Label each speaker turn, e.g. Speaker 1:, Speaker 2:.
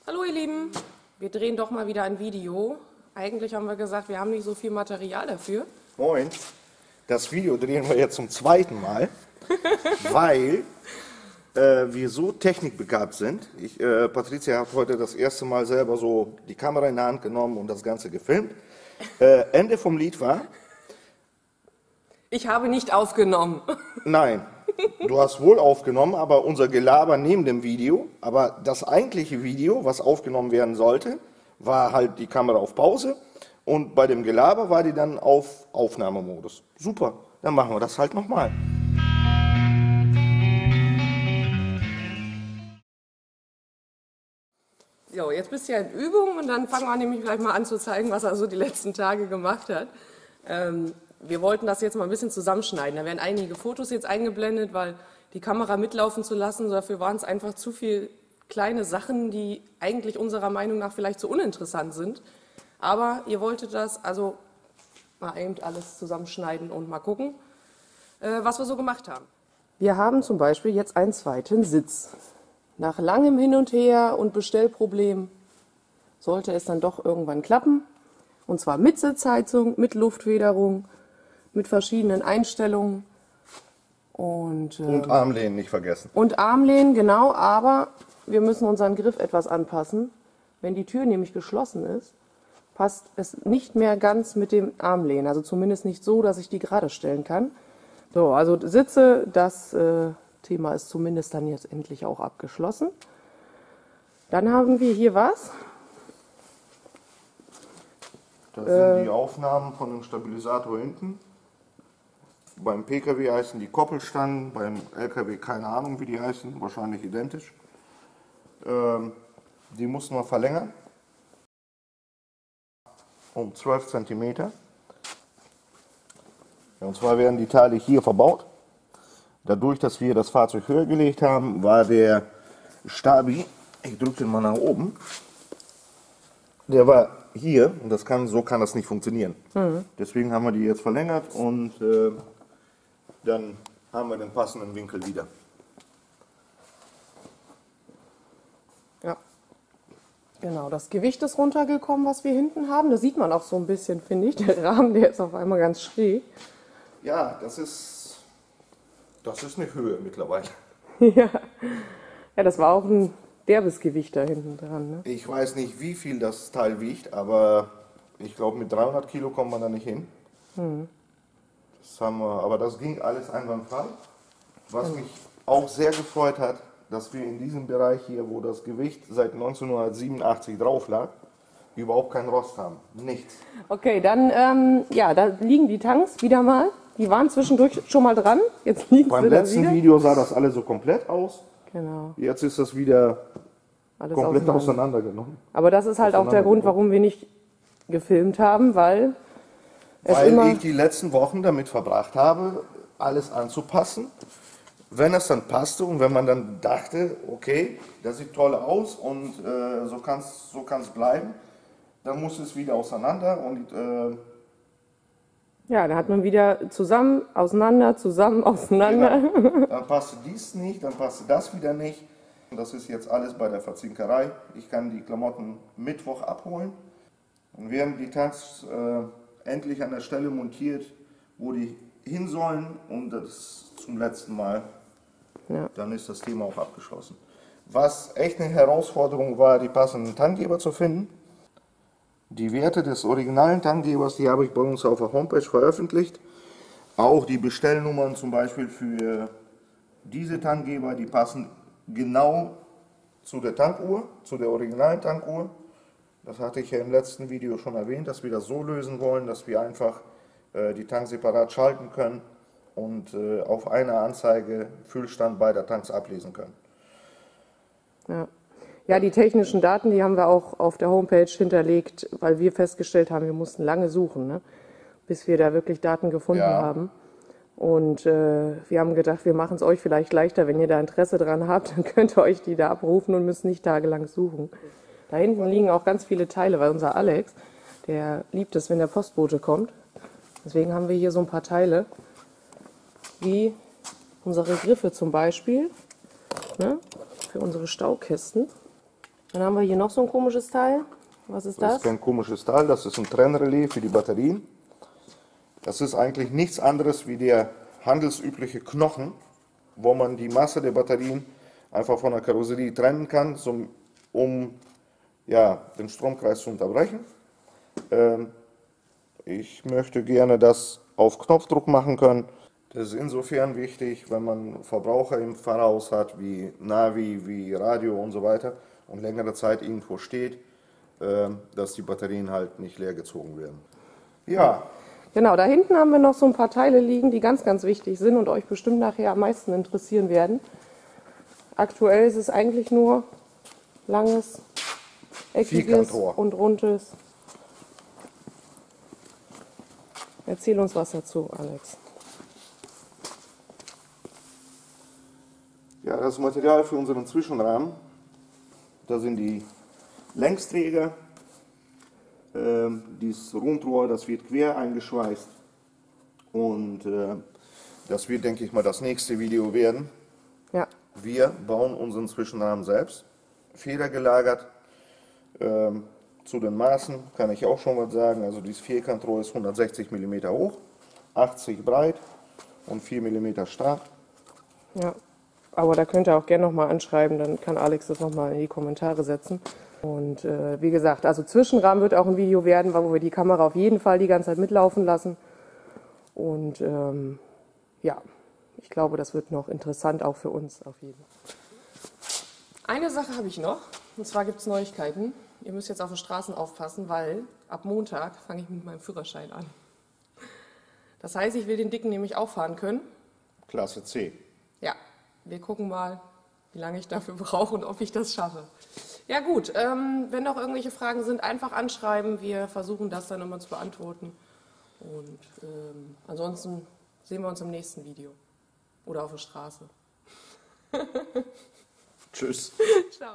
Speaker 1: Hallo ihr Lieben, wir drehen doch mal wieder ein Video. Eigentlich haben wir gesagt, wir haben nicht so viel Material dafür.
Speaker 2: Moin, das Video drehen wir jetzt zum zweiten Mal, weil wir so technikbegabt sind. Patricia hat heute das erste Mal selber so die Kamera in der Hand genommen und das Ganze gefilmt. Ende vom Lied war...
Speaker 1: Ich habe nicht aufgenommen.
Speaker 2: Nein, du hast wohl aufgenommen, aber unser Gelaber neben dem Video. Aber das eigentliche Video, was aufgenommen werden sollte, war halt die Kamera auf Pause. Und bei dem Gelaber war die dann auf Aufnahmemodus. Super, dann machen wir das halt nochmal.
Speaker 1: So, jetzt bist du ja in Übung und dann fangen wir nämlich gleich mal an zu zeigen, was er so die letzten Tage gemacht hat. Wir wollten das jetzt mal ein bisschen zusammenschneiden. Da werden einige Fotos jetzt eingeblendet, weil die Kamera mitlaufen zu lassen, dafür waren es einfach zu viele kleine Sachen, die eigentlich unserer Meinung nach vielleicht so uninteressant sind. Aber ihr wolltet das, also mal eben alles zusammenschneiden und mal gucken, was wir so gemacht haben. Wir haben zum Beispiel jetzt einen zweiten Sitz. Nach langem Hin und Her und Bestellproblem sollte es dann doch irgendwann klappen. Und zwar mit Sitzheizung, mit Luftfederung, mit verschiedenen Einstellungen. Und
Speaker 2: Armlehnen nicht vergessen.
Speaker 1: Und Armlehnen, genau, aber wir müssen unseren Griff etwas anpassen. Wenn die Tür nämlich geschlossen ist, passt es nicht mehr ganz mit dem Armlehnen. Also zumindest nicht so, dass ich die gerade stellen kann. So, also Sitze, das Thema ist zumindest dann jetzt endlich auch abgeschlossen. Dann haben wir hier was.
Speaker 2: Das sind die Aufnahmen von dem Stabilisator hinten. Beim PKW heißen die Koppelstangen, beim LKW keine Ahnung, wie die heißen, wahrscheinlich identisch. Die mussten wir verlängern um 12 cm. Ja, und zwar werden die Teile hier verbaut. Dadurch, dass wir das Fahrzeug höher gelegt haben, war der Stabi, ich drücke den mal nach oben, der war hier und so kann das nicht funktionieren. Deswegen haben wir die jetzt verlängert und dann haben wir den passenden Winkel wieder.
Speaker 1: Ja, genau, das Gewicht ist runtergekommen, was wir hinten haben. Das sieht man auch so ein bisschen, finde ich. Der Rahmen, der ist auf einmal ganz schräg.
Speaker 2: Ja, das ist eine Höhe mittlerweile.
Speaker 1: Ja, das war auch ein derbes Gewicht da hinten dran. Ne?
Speaker 2: Ich weiß nicht, wie viel das Teil wiegt, aber ich glaube, mit 300 Kilo kommt man da nicht hin. Aber das ging alles einwandfrei. Was mich auch sehr gefreut hat, dass wir in diesem Bereich hier, wo das Gewicht seit 1987 drauf lag, überhaupt keinen Rost haben. Nichts.
Speaker 1: Okay, dann, da liegen die Tanks wieder mal. Die waren zwischendurch schon mal dran. Jetzt liegen
Speaker 2: Beim
Speaker 1: sie da
Speaker 2: letzten
Speaker 1: wieder.
Speaker 2: Video sah das alles so komplett aus.
Speaker 1: Genau.
Speaker 2: Jetzt ist das wieder
Speaker 1: Alles
Speaker 2: komplett auseinandergenommen.
Speaker 1: Aber das ist halt auch der Grund, warum wir nicht gefilmt haben, weil
Speaker 2: ich die letzten Wochen damit verbracht habe, alles anzupassen. Wenn es dann passte und wenn man dann dachte, okay, das sieht toll aus und so kann's bleiben, dann muss es wieder auseinander und
Speaker 1: ja, da hat man wieder zusammen, auseinander. Genau.
Speaker 2: Dann passte dies nicht, dann passte das wieder nicht. Das ist jetzt alles bei der Verzinkerei. Ich kann die Klamotten Mittwoch abholen. Und wir haben die Tanks endlich an der Stelle montiert, wo die hin sollen. Und das zum letzten Mal.
Speaker 1: Ja.
Speaker 2: Dann ist das Thema auch abgeschlossen. Was echt eine Herausforderung war, die passenden Tankgeber zu finden. Die Werte des originalen Tankgebers, die habe ich bei uns auf der Homepage veröffentlicht. Auch die Bestellnummern zum Beispiel für diese Tankgeber, die passen genau zu der Tankuhr, zu der originalen Tankuhr. Das hatte ich ja im letzten Video schon erwähnt, dass wir das so lösen wollen, dass wir einfach die Tanks separat schalten können und auf einer Anzeige Füllstand beider Tanks ablesen können.
Speaker 1: Ja, die technischen Daten, die haben wir auch auf der Homepage hinterlegt, weil wir festgestellt haben, wir mussten lange suchen, ne, bis wir da wirklich Daten gefunden haben. Und wir haben gedacht, wir machen es euch vielleicht leichter, wenn ihr da Interesse dran habt, dann könnt ihr euch die da abrufen und müsst nicht tagelang suchen. Da hinten liegen auch ganz viele Teile, weil unser Alex, der liebt es, wenn der Postbote kommt. Deswegen haben wir hier so ein paar Teile, wie unsere Griffe zum Beispiel, ne, für unsere Staukisten. Dann haben wir hier noch so ein komisches Teil. Was ist
Speaker 2: Das
Speaker 1: das?
Speaker 2: ist kein komisches Teil, das ist ein Trennrelais für die Batterien. Das ist eigentlich nichts anderes wie der handelsübliche Knochen, wo man die Masse der Batterien einfach von der Karosserie trennen kann, um ja, den Stromkreis zu unterbrechen. Ich möchte gerne das auf Knopfdruck machen können. Das ist insofern wichtig, wenn man Verbraucher im Fahrhaus hat, wie Navi, wie Radio und so weiter und längere Zeit irgendwo steht, dass die Batterien halt nicht leer gezogen werden. Ja.
Speaker 1: Genau, da hinten haben wir noch so ein paar Teile liegen, die ganz, ganz wichtig sind und euch bestimmt nachher am meisten interessieren werden. Aktuell ist es eigentlich nur langes, eckiges und rundes. Erzähl uns was dazu, Alex.
Speaker 2: Ja, das Material für unseren Zwischenrahmen, da sind die Längsträger, dieses Rundrohr, das wird quer eingeschweißt und das wird, denke ich mal, das nächste Video werden.
Speaker 1: Ja.
Speaker 2: Wir bauen unseren Zwischenrahmen selbst, federgelagert. Zu den Maßen kann ich auch schon was sagen, also dieses Vierkantrohr ist 160 mm hoch, 80 breit und 4 mm stark.
Speaker 1: Ja, aber da könnt ihr auch gerne nochmal anschreiben, dann kann Alex das nochmal in die Kommentare setzen. Und wie gesagt, also Zwischenrahmen wird auch ein Video werden, wo wir die Kamera auf jeden Fall die ganze Zeit mitlaufen lassen. Und ja, ich glaube, das wird noch interessant, auch für uns auf jeden Fall. Eine Sache habe ich noch, und zwar gibt es Neuigkeiten. Ihr müsst jetzt auf den Straßen aufpassen, weil ab Montag fange ich mit meinem Führerschein an. Das heißt, ich will den Dicken nämlich auch fahren können.
Speaker 2: Klasse C.
Speaker 1: Ja, wir gucken mal, wie lange ich dafür brauche und ob ich das schaffe. Ja gut, wenn noch irgendwelche Fragen sind, einfach anschreiben. Wir versuchen das dann immer zu beantworten. Und ansonsten sehen wir uns im nächsten Video. Oder auf der Straße.
Speaker 2: Tschüss.
Speaker 1: Ciao.